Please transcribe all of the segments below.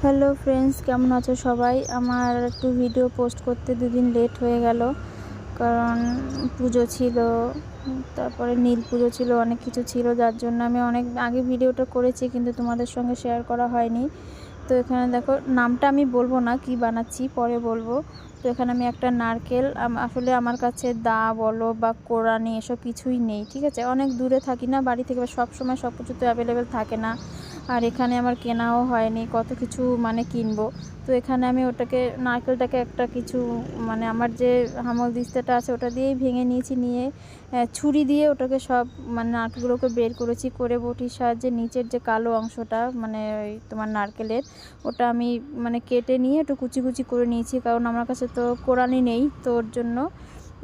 Hello friends, কেমন আছো সবাই? আমার একটু ভিডিও পোস্ট করতে দুদিন লেট হয়ে গেল, কারণ পুজো ছিল, তারপরে নীল পুজো ছিল, অনেক কিছু ছিল, যার জন্য আমি অনেক আগে ভিডিওটা করেছি কিন্তু তোমাদের সঙ্গে শেয়ার করা হয়নি। তো এখানে দেখো, নামটা আমি বলবো না, কি বানাচ্ছি পরে বলবো। তো এখানে আমি একটা নারকেল, আসলে আমার কাছে দা বলো বা কোরানি এসব কিছুই নেই, ঠিক আছে? অনেক দূরে থাকি না বাড়ি থেকে, সব সময় সব কিছু তো অ্যাভেলেবেল থাকে না, আর এখানে আমার কেনাও হয়নি, কত কিছু মানে কিনবো। তো এখানে আমি ওটাকে, নারকেলটাকে একটা কিছু, মানে আমার যে হামল দিস্তাটা আছে ওটা দিয়েই ভেঙে নিয়েছি, নিয়ে ছুরি দিয়ে ওটাকে সব মানে নারকেলগুলোকে বের করেছি, করে বটির সাহায্যে নিচের যে কালো অংশটা মানে ওই তোমার নারকেলের, ওটা আমি মানে কেটে নিয়ে একটু কুচি কুচি করে নিয়েছি, কারণ আমার কাছে তো কোরানি নেই, তো ওর জন্য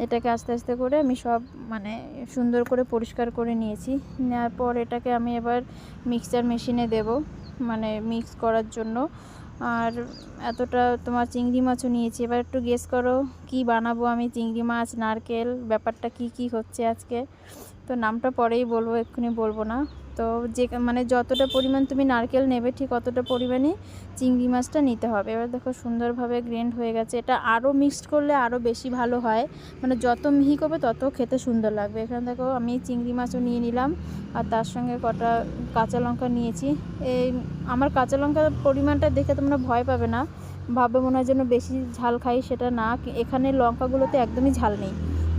এটাকে আস্তে আস্তে করে আমি সব মানে সুন্দর করে পরিষ্কার করে নিয়েছি। নেওয়ার পর এটাকে আমি এবার মিক্সচার মেশিনে দেব, মানে মিক্স করার জন্য। আর এতটা তোমার চিংড়ি মাছও নিয়েছি, এবার একটু গেস করো কি বানাবো আমি। চিংড়ি মাছ, নারকেল, ব্যাপারটা কি হচ্ছে আজকে। তো নামটা পরেই বলবো, এক্ষুনি বলবো না। তো যে মানে যতটা পরিমাণ তুমি নারকেল নেবে ঠিক অতটা পরিমাণে চিংড়ি মাছটা নিতে হবে। এবার দেখো সুন্দরভাবে গ্রেন্ড হয়ে গেছে। এটা আরও মিক্সড করলে আরও বেশি ভালো হয়, মানে যত মিহি করবে তত খেতে সুন্দর লাগবে। এখানে দেখো আমি চিংড়ি মাছও নিয়ে নিলাম, আর তার সঙ্গে কটা কাঁচা লঙ্কা নিয়েছি। এই আমার কাঁচা লঙ্কার পরিমাণটা দেখে তোমরা ভয় পাবে না, ভাববে মনে হয় যেন বেশি ঝাল খাই, সেটা না। এখানে লঙ্কাগুলোতে একদমই ঝাল নেই,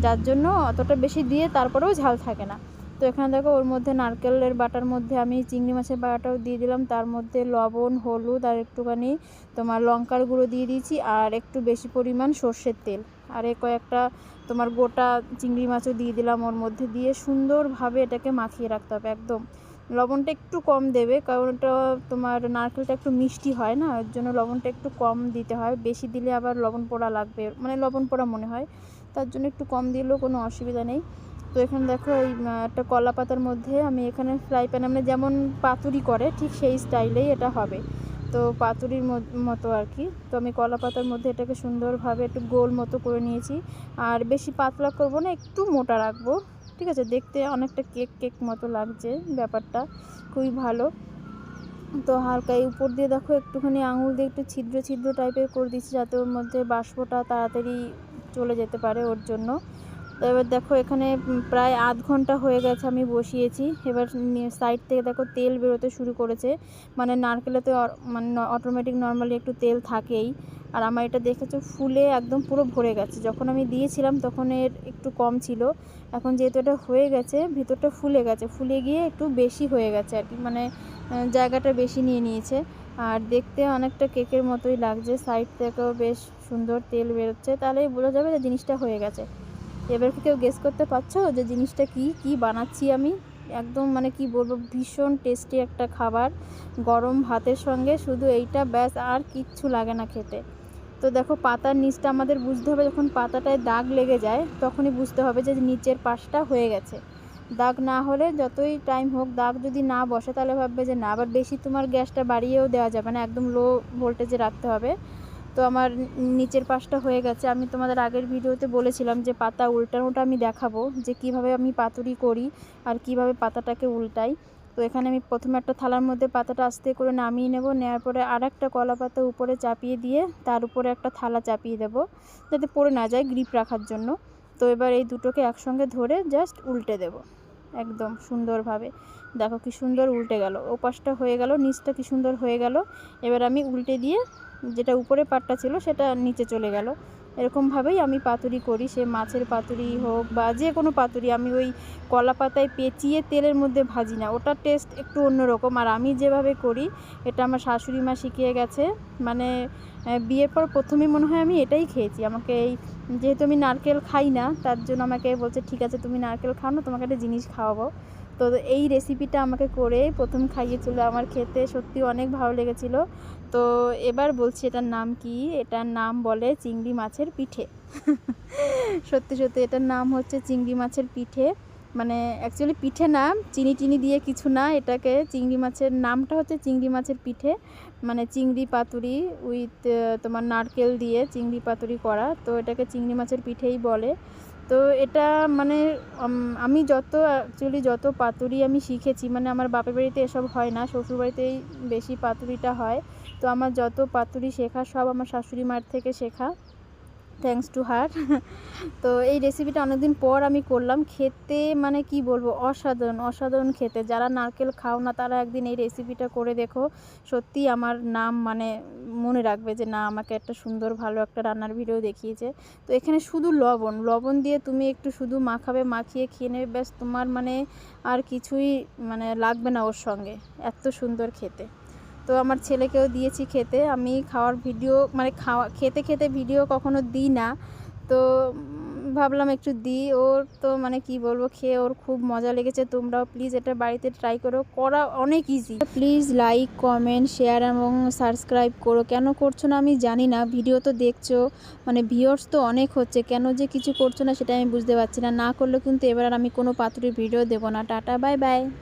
যার জন্য অতটা বেশি দিয়ে তারপরেও ঝাল থাকে না। তো এখানে দেখো ওর মধ্যে নারকেলের বাটার মধ্যে আমি চিংড়ি মাছের বাটাটাও দিয়ে দিলাম, তার মধ্যে লবণ, হলুদ আর একটুখানি তোমার লঙ্কার গুঁড়ো দিয়ে দিয়েছি, আর একটু বেশি পরিমাণ সর্ষের তেল, আর কয়েকটা তোমার গোটা চিংড়ি মাছও দিয়ে দিলাম ওর মধ্যে, দিয়ে সুন্দরভাবে এটাকে মাখিয়ে রাখতে হবে একদম। লবণটা একটু কম দেবে, কারণ এটা তোমার নারকেলটা একটু মিষ্টি হয় না, ওর জন্য লবণটা একটু কম দিতে হয়, বেশি দিলে আবার লবণ পোড়া লাগবে, মানে লবণ পোড়া মনে হয়, তার জন্য একটু কম দিলেও কোনো অসুবিধা নেই। তো এখানে দেখো এই একটা কলা পাতার মধ্যে আমি এখানে ফ্রাই প্যানে, মানে যেমন পাতুরি করে ঠিক সেই স্টাইলেই এটা হবে, তো পাতুরির মতো আর কি। তো আমি কলা পাতার মধ্যে এটাকে সুন্দরভাবে একটু গোল মতো করে নিয়েছি, আর বেশি পাতলা করব না, একটু মোটা রাখবো, ঠিক আছে? দেখতে অনেকটা কেক মতো লাগছে, ব্যাপারটা খুবই ভালো। তো হালকা এই উপর দিয়ে দেখো একটুখানি আঙুল দিয়ে একটু ছিদ্র ছিদ্র টাইপের করে দিচ্ছি, যাতে ওর মধ্যে বাষ্পটা তাড়াতাড়ি চলে যেতে পারে ওর জন্য। তো এবার দেখো এখানে প্রায় আধ ঘন্টা হয়ে গেছে আমি বসিয়েছি। এবার সাইড থেকে দেখো তেল বেরোতে শুরু করেছে, মানে নারকেলে তো মানে অটোমেটিক নর্মালি একটু তেল থাকেই, আর আমার এটা দেখেছো ফুলে একদম পুরো ভরে গেছে। যখন আমি দিয়েছিলাম তখন এর একটু কম ছিল, এখন যেহেতু এটা হয়ে গেছে ভিতরটা ফুলে গেছে, ফুলে গিয়ে একটু বেশি হয়ে গেছে আর কি, মানে জায়গাটা বেশি নিয়ে নিয়েছে, আর দেখতে অনেকটা কেকের মতোই লাগছে। সাইড থেকেও বেশ সুন্দর তেল বেরোচ্ছে, তাহলেই বোঝা যাবে যে জিনিসটা হয়ে গেছে। এবার কি কেউ গেস করতে পারছো যে জিনিসটা কি বানাচ্ছি আমি? একদম মানে কি বলবো, ভীষণ টেস্টি একটা খাবার, গরম ভাতের সঙ্গে শুধু এইটা ব্যাস, আর কিচ্ছু লাগে না খেতে। তো দেখো পাতার নিচটা আমাদের বুঝতে হবে, যখন পাতাটায় দাগ লেগে যায় তখনই বুঝতে হবে যে নিচের পাশটা হয়ে গেছে। দাগ না হলে যতই টাইম হোক, দাগ যদি না বসে তাহলে ভাববে যে না, আবার বেশি তোমার গ্যাসটা বাড়িয়েও দেওয়া যাবে না, একদম লো ভোল্টেজে রাখতে হবে। তো আমার নিচের পাশটা হয়ে গেছে। আমি তোমাদের আগের ভিডিওতে বলেছিলাম যে পাতা উল্টানোটা আমি দেখাবো, যে কিভাবে আমি পাতুরি করি আর কিভাবে পাতাটাকে উল্টাই। তো এখানে আমি প্রথমে একটা থালার মধ্যে পাতাটা আস্তে করে নামিয়ে নেব, নেওয়ার পরে আর একটা কলা পাতা উপরে চাপিয়ে দিয়ে তার উপরে একটা থালা চাপিয়ে দেবো, যাতে পড়ে না যায়, গ্রিপ রাখার জন্য। তো এবার এই দুটোকে একসঙ্গে ধরে জাস্ট উল্টে দেব একদম সুন্দরভাবে। দেখো কি সুন্দর উল্টে গেল, ও পাশটা হয়ে গেল, নিচটা কি সুন্দর হয়ে গেল। এবার আমি উল্টে দিয়ে যেটা উপরে পাটটা ছিল সেটা নিচে চলে গেল। এরকমভাবেই আমি পাতুরি করি, সে মাছের পাতুরি হোক বা যে কোনো পাতুরি। আমি ওই কলা পাতায় পেঁচিয়ে তেলের মধ্যে ভাজি না, ওটার টেস্ট একটু অন্যরকম। আর আমি যেভাবে করি এটা আমার শাশুড়ি মা শিখিয়ে গেছে, মানে বিয়ের পর প্রথমেই মনে হয় আমি এটাই খেয়েছি। আমাকে এই, যেহেতু আমি নারকেল খাই না তার জন্য আমাকে বলছে ঠিক আছে তুমি নারকেল খাও না, তোমাকে একটা জিনিস খাওয়াবো। তো এই রেসিপিটা আমাকে করে প্রথম খাইয়েছিল, আমার খেতে সত্যি অনেক ভালো লেগেছিল। তো এবার বলছি এটার নাম কি। এটার নাম বলে চিংড়ি মাছের পিঠে। সত্যি সত্যি এটার নাম হচ্ছে চিংড়ি মাছের পিঠে, মানে অ্যাকচুয়ালি পিঠে না, চিনি টিনি দিয়ে কিছু না, এটাকে চিংড়ি মাছের নামটা হচ্ছে চিংড়ি মাছের পিঠে, মানে চিংড়ি পাতুরি উইথ তোমার নারকেল দিয়ে চিংড়ি পাতুরি করা, তো এটাকে চিংড়ি মাছের পিঠেই বলে। তো এটা মানে আমি যত পাতুরি আমি শিখেছি, মানে আমার বাপের বাড়িতে এসব হয় না, শ্বশুরবাড়িতেই বেশি পাতুরিটা হয়। তো আমার যত পাতুরি শেখা সব আমার শাশুড়ি মার থেকে শেখা, থ্যাঙ্কস টু হার। তো এই রেসিপিটা অনেকদিন পর আমি করলাম, খেতে মানে কি বলবো, অসাধারণ অসাধারণ খেতে। যারা নারকেল খাও না তারা একদিন এই রেসিপিটা করে দেখো, সত্যি আমার নাম মানে মনে রাখবে যে না, আমাকে একটা সুন্দর ভালো একটা রান্নার ভিডিও দেখিয়েছে। তো এখানে শুধু লবণ দিয়ে তুমি একটু শুধু মাখাবে, মাখিয়ে খেয়ে নেবে, ব্যাস তোমার মানে আর কিছুই মানে লাগবে না ওর সঙ্গে, এত সুন্দর খেতে। তো আমার ছেলেকেও দিয়েছি খেতে। আমি খাওয়ার ভিডিও মানে খেতে খেতে ভিডিও কখনো দিই না, তো ভাবলাম একটু দিই। ওর তো মানে কি বলবো, খেয়ে ওর খুব মজা লেগেছে। তোমরাও প্লিজ এটা বাড়িতে ট্রাই করো, করা অনেক easy. Please like, comment, share এবং সাবস্ক্রাইব করো। কেন করছো না আমি জানি না, ভিডিও তো দেখছো, মানে ভিউয়ার্স তো অনেক হচ্ছে, কেন যে কিছু করছো না সেটা আমি বুঝতে পারছি না। না করলে কিন্তু এবার আর আমি কোনো পাতুরির ভিডিও দেবো না। Tata, bye bye.